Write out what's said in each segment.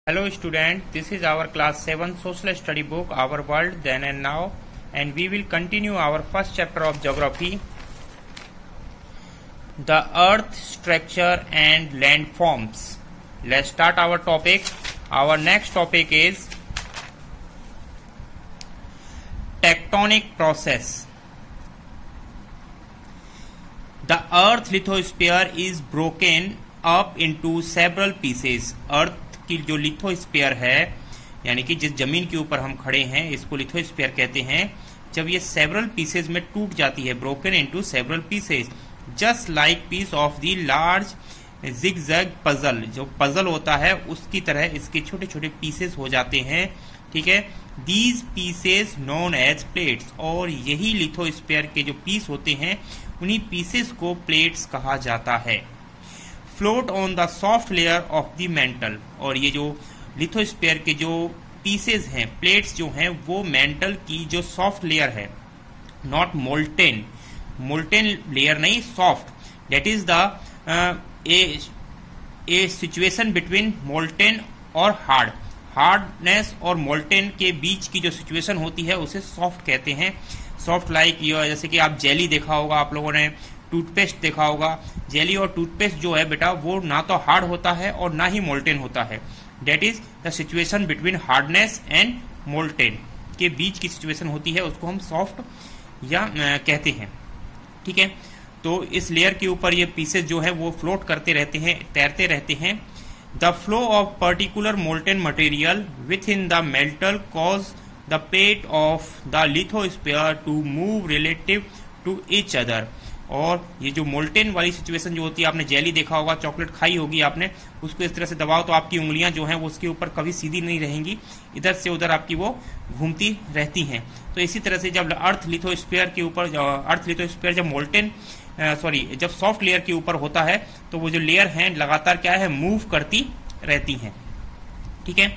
Hello student, this is our class 7 social study book Our World Then and Now, and we will continue our first chapter of geography, the earth structure and landforms. Let's start our topic. Our next topic is tectonic process. The earth lithosphere is broken up into several pieces. अर्थ की जो lithosphere है, यानी कि जिस जमीन के ऊपर हम खड़े हैं, इसको लिथोस्फीयर कहते हैं। जब ये सेवरल पीसेज में टूट जाती है, broken into several pieces, just like piece of the large jigsaw puzzle, जो पजल होता है उसकी तरह इसके छोटे छोटे पीसेस हो जाते हैं। ठीक है, these pieces known as plates, और यही लिथोस्फीयर के जो पीस होते हैं उन्हीं पीसेस को प्लेट्स कहा जाता है। Float on the soft layer of the mental, और ये जो लिथोस्फीयर के जो पीसेस हैं, प्लेट्स जो हैं, वो मेंटल की जो सॉफ्ट लेयर है, नॉट मोल्टेन, मोल्टेन लेयर नहीं, soft, that is the A situation between molten और हार्ड। हार्डनेस और मोल्टेन के बीच की जो सिचुएशन होती है उसे सॉफ्ट कहते हैं। सॉफ्ट लाइक जैसे कि आप जेली देखा होगा, आप लोगों ने टूथपेस्ट देखा होगा। जेली और टूथपेस्ट जो है बेटा, वो ना तो हार्ड होता है और ना ही मोल्टेन होता है। That is the situation between hardness and molten के बीच की सिचुएशन होती है, उसको हम सॉफ्ट या कहते हैं। ठीक है, तो इस लेयर के ऊपर ये पीसेस जो है वो फ्लोट करते रहते हैं, तैरते रहते हैं। The flow of particular molten material within the mantle cause the plate of the lithosphere to move relative to each other. और ये जो मोल्टेन वाली सिचुएशन जो होती है, आपने जेली देखा होगा, चॉकलेट खाई होगी आपने, उसको इस तरह से दबाओ तो आपकी उंगलियां जो हैं वो उसके ऊपर कभी सीधी नहीं रहेंगी, इधर से उधर आपकी वो घूमती रहती हैं। तो इसी तरह से जब अर्थ लिथोस्फीयर के ऊपर, अर्थ लिथोस्फीयर जब मोल्टेन जब सॉफ्ट लेयर के ऊपर होता है, तो वो जो लेयर है लगातार क्या है, मूव करती रहती हैं। ठीक है,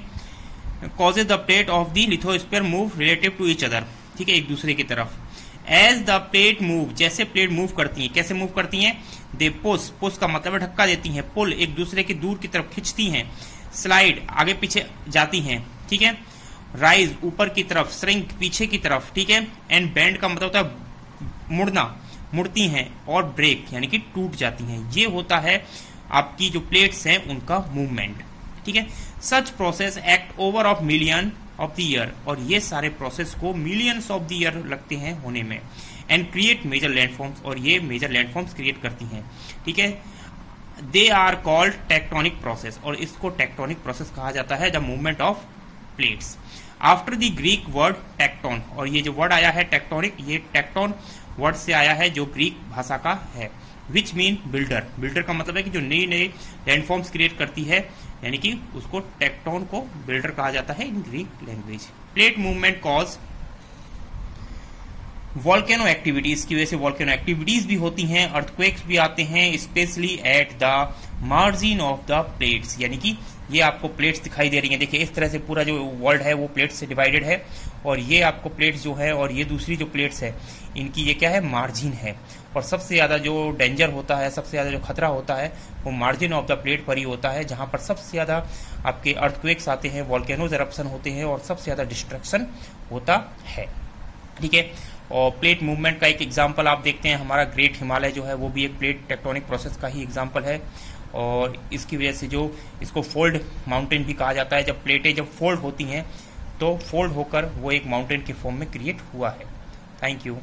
causes the plate of the lithosphere move relative to each other. ठीक है, एक दूसरे की तरफ। एज द प्लेट मूव, जैसे प्लेट मूव करती हैं, कैसे मूव करती हैं, दे पुश, पुश का मतलब धक्का देती हैं, पुल, एक दूसरे की दूर की तरफ खिंचती हैं, स्लाइड, आगे पीछे जाती हैं। ठीक है, राइज, ऊपर की तरफ, श्रिंक, पीछे की तरफ। ठीक है, एंड बेंड का मतलब होता है मुड़ना, मुड़ती हैं, और ब्रेक यानी कि टूट जाती हैं। ये होता है आपकी जो प्लेट्स हैं उनका मूवमेंट। ठीक है, सच process act over of million of the year, और ये सारे प्रोसेस को मिलियंस ऑफ द ईयर लगते हैं होने में। एंड क्रिएट मेजर लैंडफॉर्म्स, और ये मेजर लैंडफॉर्म्स क्रिएट करती हैं। ठीक है, they are called tectonic process, और इसको टेक्टोनिक प्रोसेस कहा जाता है, the movement of plates. After the Greek word tekton, और ये जो वर्ड आया है टेक्टोनिक, ये टेक्टोन वर्ड से आया है जो ग्रीक भाषा का है। विच मीन बिल्डर, बिल्डर का मतलब है कि जो नई नई लैंडफॉर्म्स क्रिएट करती है, यानी कि उसको टेक्टोन को बिल्डर कहा जाता है in Greek language. Plate movement cause volcano activities, की वजह से वॉल्केनो एक्टिविटीज भी होती हैं, अर्थक्वेक्स भी आते हैं, specially at the margin of the plates, यानी कि ये आपको प्लेट्स दिखाई दे रही हैं। देखिए इस तरह से पूरा जो वर्ल्ड है वो प्लेट्स से डिवाइडेड है, और ये आपको प्लेट्स जो है, और ये दूसरी जो प्लेट्स है, इनकी ये क्या है, मार्जिन है। और सबसे ज्यादा जो डेंजर होता है, सबसे ज्यादा जो खतरा होता है, वो मार्जिन ऑफ द प्लेट पर ही होता है, जहां पर सबसे ज्यादा आपके अर्थक्वेक्स आते हैं, वॉल्केनोज एरप्शन होते हैं, और सबसे ज्यादा डिस्ट्रक्शन होता है। ठीक है, और प्लेट मूवमेंट का एक एग्जाम्पल आप देखते हैं, हमारा ग्रेट हिमालय जो है वो भी एक प्लेट टेक्टोनिक प्रोसेस का ही एग्जाम्पल है। और इसकी वजह से जो इसको फोल्ड माउंटेन भी कहा जाता है, जब प्लेटें जब फोल्ड होती हैं तो फोल्ड होकर वो एक माउंटेन के फॉर्म में क्रिएट हुआ है। Thank you.